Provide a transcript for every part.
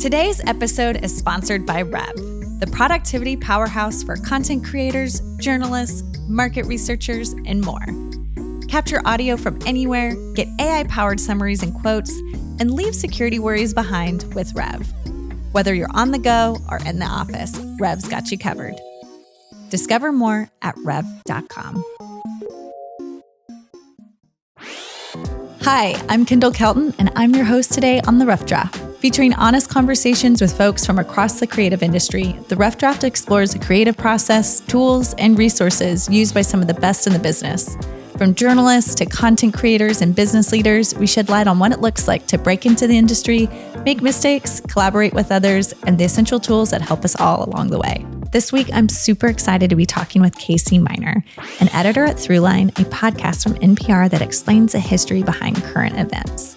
Today's episode is sponsored by Rev, the productivity powerhouse for content creators, journalists, market researchers, and more. Capture audio from anywhere, get AI-powered summaries and quotes, and leave security worries behind with Rev. Whether you're on the go or in the office, Rev's got you covered. Discover more at rev.com. Hi, I'm Kendall Kelton, and I'm your host today on The Rough Draft. Featuring honest conversations with folks from across the creative industry, The Rough Draft explores the creative process, tools, and resources used by some of the best in the business. From journalists to content creators and business leaders, we shed light on what it looks like to break into the industry, make mistakes, collaborate with others, and the essential tools that help us all along the way. This week, I'm super excited to be talking with Casey Miner, an editor at Throughline, a podcast from NPR that explains the history behind current events.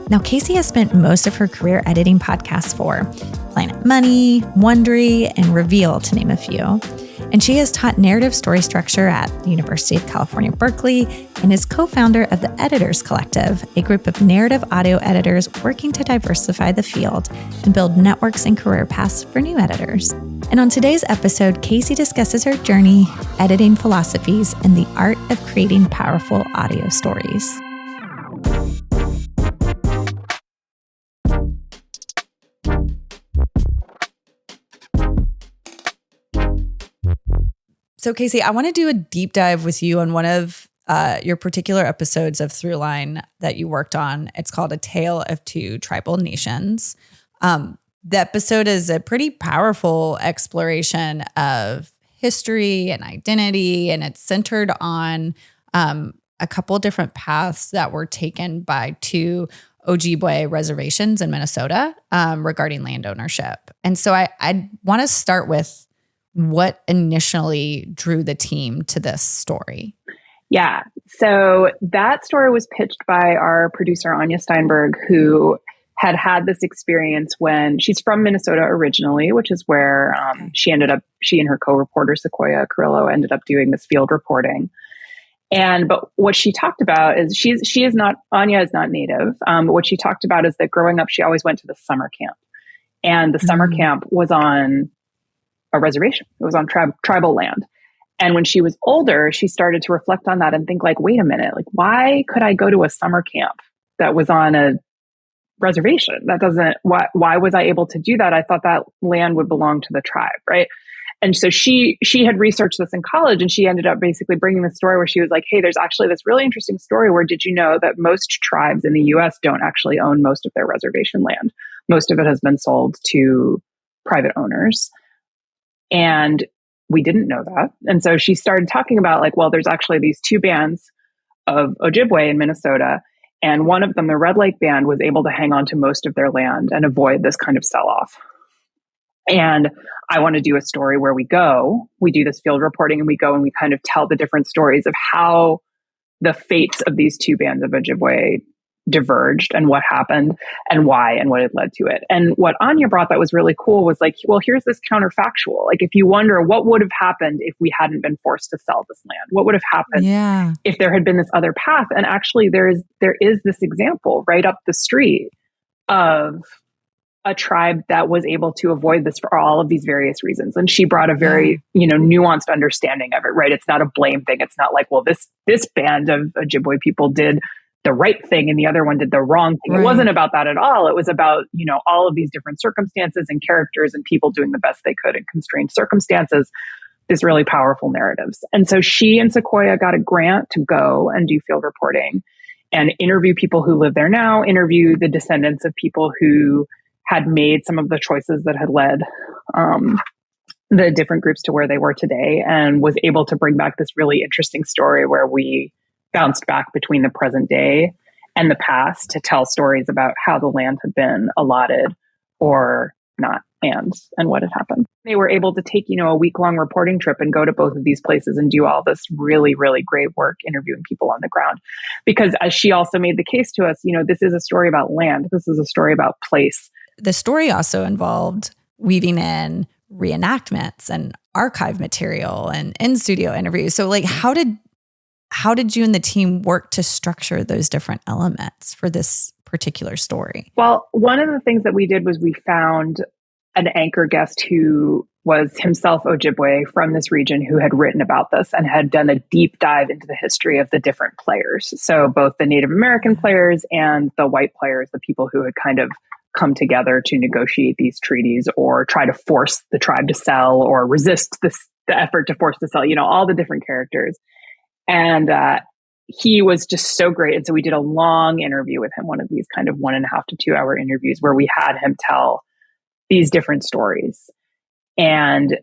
Now, Casey has spent most of her career editing podcasts for Planet Money, Wondery, and Reveal, to name a few. And she has taught narrative story structure at the University of California, Berkeley, and is co-founder of the Editors Collective, a group of narrative audio editors working to diversify the field and build networks and career paths for new editors. And on today's episode, Casey discusses her journey, editing philosophies, and the art of creating powerful audio stories. So Casey, I want to do a deep dive with you on one of your particular episodes of Throughline that you worked on. It's called A Tale of Two Tribal Nations. The episode is a pretty powerful exploration of history and identity, and it's centered on a couple different paths that were taken by two Ojibwe reservations in Minnesota regarding land ownership. And so I want to start with what initially drew the team to this story. Yeah. So that story was pitched by our producer, Anya Steinberg, who had this experience when she's from Minnesota originally, which is where she and her co-reporter, Sequoia Carrillo, ended up doing this field reporting. But what she talked about is Anya is not native. But what she talked about is that growing up, she always went to the summer camp, and the summer camp was on a reservation. It was on tribal land. And when she was older, she started to reflect on that and think like, wait a minute, like, why could I go to a summer camp that was on a reservation? Why was I able to do that? I thought that land would belong to the tribe, right? And so she had researched this in college, and she ended up basically bringing the story where she was like, hey, there's actually this really interesting story where did you know that most tribes in the US don't actually own most of their reservation land? Most of it has been sold to private owners. And we didn't know that. And so she started talking about like, well, there's actually these two bands of Ojibwe in Minnesota. And one of them, the Red Lake Band, was able to hang on to most of their land and avoid this kind of sell-off. And I want to do a story where we do this field reporting, and we go and we kind of tell the different stories of how the fates of these two bands of Ojibwe diverged and what happened and why and what had led to it. And what Anya brought that was really cool was like, well, here's this counterfactual. Like, if you wonder what would have happened if we hadn't been forced to sell this land, what would have happened if there had been this other path? And actually there is this example right up the street of a tribe that was able to avoid this for all of these various reasons. And she brought a very, nuanced understanding of it, right? It's not a blame thing. It's not like, well, this band of Ojibwe people did the right thing and the other one did the wrong thing. Right. It wasn't about that at all. It was about, all of these different circumstances and characters and people doing the best they could in constrained circumstances, this really powerful narratives. And so she and Sequoia got a grant to go and do field reporting and interview people who live there now, interview the descendants of people who had made some of the choices that had led the different groups to where they were today, and was able to bring back this really interesting story where we bounced back between the present day and the past to tell stories about how the land had been allotted or not, and what had happened. They were able to take, a week-long reporting trip and go to both of these places and do all this really, really great work interviewing people on the ground. Because as she also made the case to us, this is a story about land. This is a story about place. The story also involved weaving in reenactments and archive material and in-studio interviews. So like, how did you and the team work to structure those different elements for this particular story? Well, one of the things that we did was we found an anchor guest who was himself Ojibwe from this region who had written about this and had done a deep dive into the history of the different players. So both the Native American players and the white players, the people who had kind of come together to negotiate these treaties or try to force the tribe to sell or resist the effort to force to sell, all the different characters. And he was just so great. And so we did a long interview with him, one of these kind of 1.5 to 2 hour interviews where we had him tell these different stories and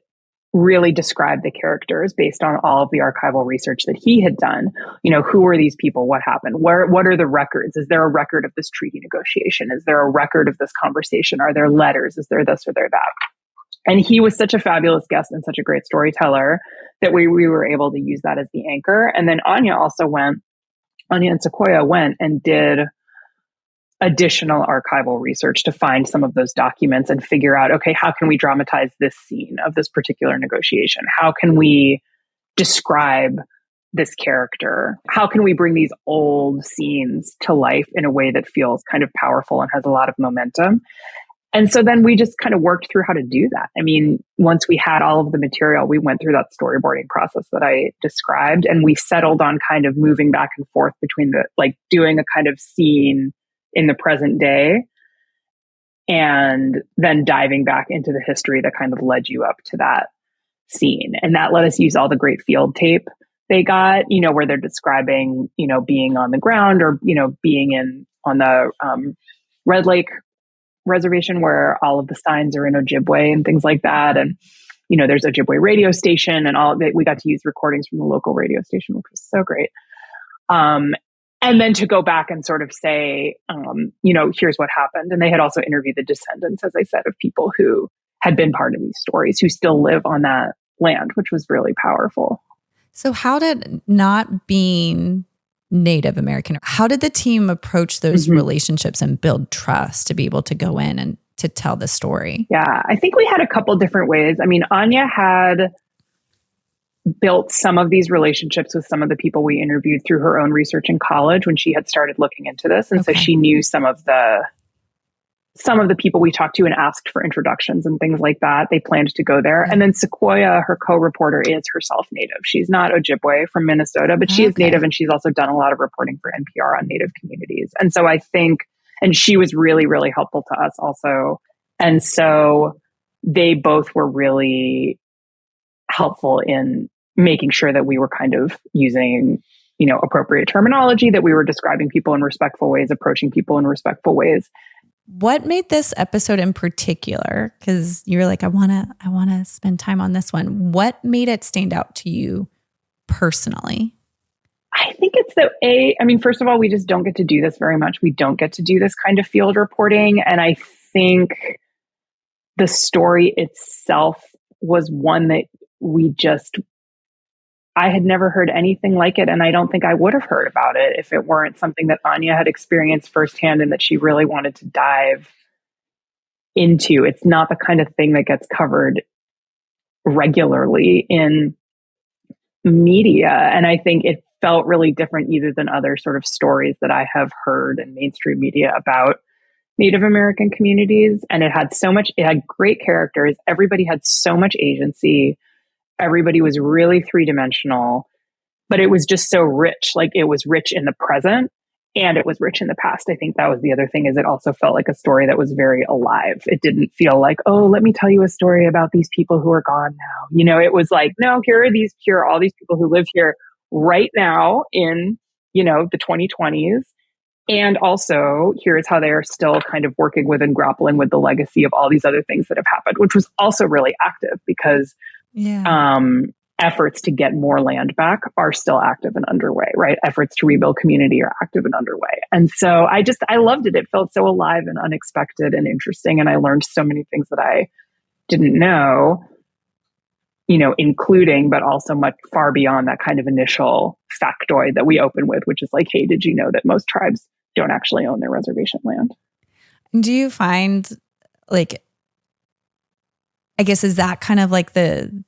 really describe the characters based on all of the archival research that he had done. Who are these people? What happened? What are the records? Is there a record of this treaty negotiation? Is there a record of this conversation? Are there letters? Is there this or there that? And he was such a fabulous guest and such a great storyteller that we were able to use that as the anchor. And then Anya and Sequoia went and did additional archival research to find some of those documents and figure out, okay, how can we dramatize this scene of this particular negotiation? How can we describe this character? How can we bring these old scenes to life in a way that feels kind of powerful and has a lot of momentum? And so then we just kind of worked through how to do that. I mean, once we had all of the material, we went through that storyboarding process that I described, and we settled on kind of moving back and forth between doing a kind of scene in the present day and then diving back into the history that kind of led you up to that scene. And that let us use all the great field tape they got, where they're describing, being on the ground or, being on the Red Lake reservation where all of the signs are in Ojibwe and things like that. And, there's Ojibwe radio station and all that. We got to use recordings from the local radio station, which was so great. And then to go back and sort of say, here's what happened. And they had also interviewed the descendants, as I said, of people who had been part of these stories, who still live on that land, which was really powerful. So how did not being Native American, how did the team approach those relationships and build trust to be able to go in and to tell the story? Yeah, I think we had a couple different ways. I mean, Anya had built some of these relationships with some of the people we interviewed through her own research in college when she had started looking into this. And so she knew some of the people we talked to and asked for introductions and things like that. They planned to go there. And then Sequoia, her co-reporter, is herself Native. She's not Ojibwe from Minnesota, but she is Native, and she's also done a lot of reporting for NPR on Native communities. And so I think, and she was really, really helpful to us also. And so they both were really helpful in making sure that we were kind of using, appropriate terminology, that we were describing people in respectful ways, approaching people in respectful ways. What made this episode in particular? Because you were like, I want to spend time on this one. What made it stand out to you personally? I think it's first of all, we just don't get to do this very much. We don't get to do this kind of field reporting. And I think the story itself was one that I had never heard anything like it. And I don't think I would have heard about it if it weren't something that Anya had experienced firsthand and that she really wanted to dive into. It's not the kind of thing that gets covered regularly in media. And I think it felt really different either than other sort of stories that I have heard in mainstream media about Native American communities. And it had great characters. Everybody had so much agency. Everybody was really three-dimensional, but it was just so rich. Like, it was rich in the present and it was rich in the past. I think that was the other thing, is it also felt like a story that was very alive. It didn't feel like, oh, let me tell you a story about these people who are gone now. It was like, no, here are all these people who live here right now in, the 2020s. And also, here's how they are still kind of working with and grappling with the legacy of all these other things that have happened, which was also really active because efforts to get more land back are still active and underway, right? Efforts to rebuild community are active and underway. And so I loved it. It felt so alive and unexpected and interesting. And I learned so many things that I didn't know, including, but also much far beyond that kind of initial factoid that we open with, which is like, hey, did you know that most tribes don't actually own their reservation land? Do you find, I guess, is that kind of like the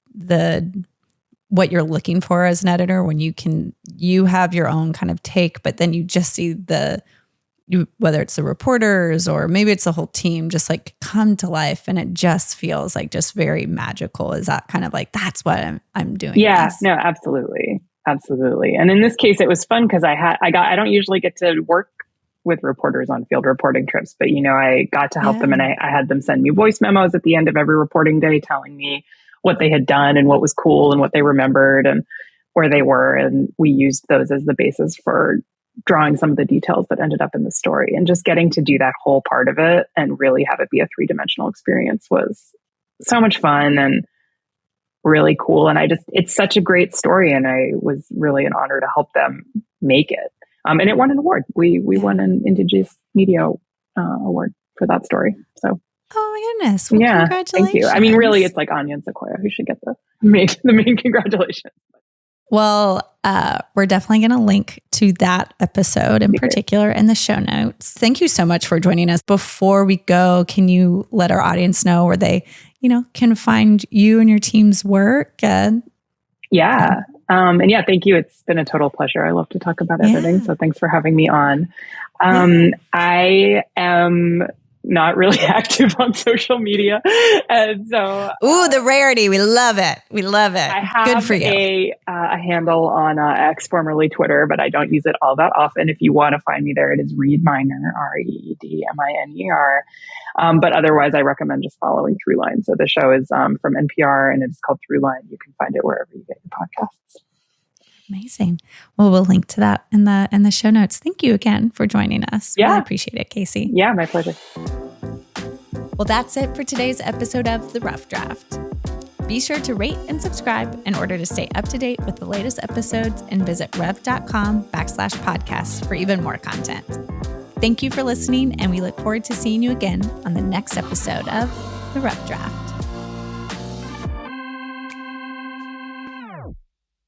what you're looking for as an editor, when you have your own kind of take, but then you just see the whether it's the reporters or maybe it's the whole team, just like come to life, and it just feels like just very magical. Is that kind of like, that's what I'm doing? Yeah, no, absolutely. Absolutely. And in this case, it was fun because I don't usually get to work with reporters on field reporting trips, but I got to help them, and I had them send me voice memos at the end of every reporting day telling me what they had done and what was cool and what they remembered and where they were. And we used those as the basis for drawing some of the details that ended up in the story, and just getting to do that whole part of it and really have it be a 3-dimensional experience was so much fun and really cool. And it's such a great story. And I was really an honor to help them make it. And it won an award. We won an Indigenous Media Award for that story. So, oh my goodness. Well, congratulations. Thank you. I mean, really, it's like Anya and Sequoia who should get the main congratulations. Well, we're definitely going to link to that episode in particular in the show notes. Thank you so much for joining us. Before we go, can you let our audience know where they, can find you and your team's work? And thank you. It's been a total pleasure. I love to talk about editing. So thanks for having me on. I am not really active on social media. And so, the rarity. We love it. I have good for you. A handle on X, formerly Twitter, but I don't use it all that often. If you want to find me there, it is Reed Miner, ReedMiner. But otherwise, I recommend just following Throughline. So the show is from NPR, and it's called Throughline. You can find it wherever you get your podcasts. Amazing. Well, we'll link to that in the show notes. Thank you again for joining us. Yeah. Really appreciate it, Casey. Yeah, my pleasure. Well, that's it for today's episode of The Rough Draft. Be sure to rate and subscribe in order to stay up to date with the latest episodes, and visit rev.com/podcasts for even more content. Thank you for listening, and we look forward to seeing you again on the next episode of The Rough Draft.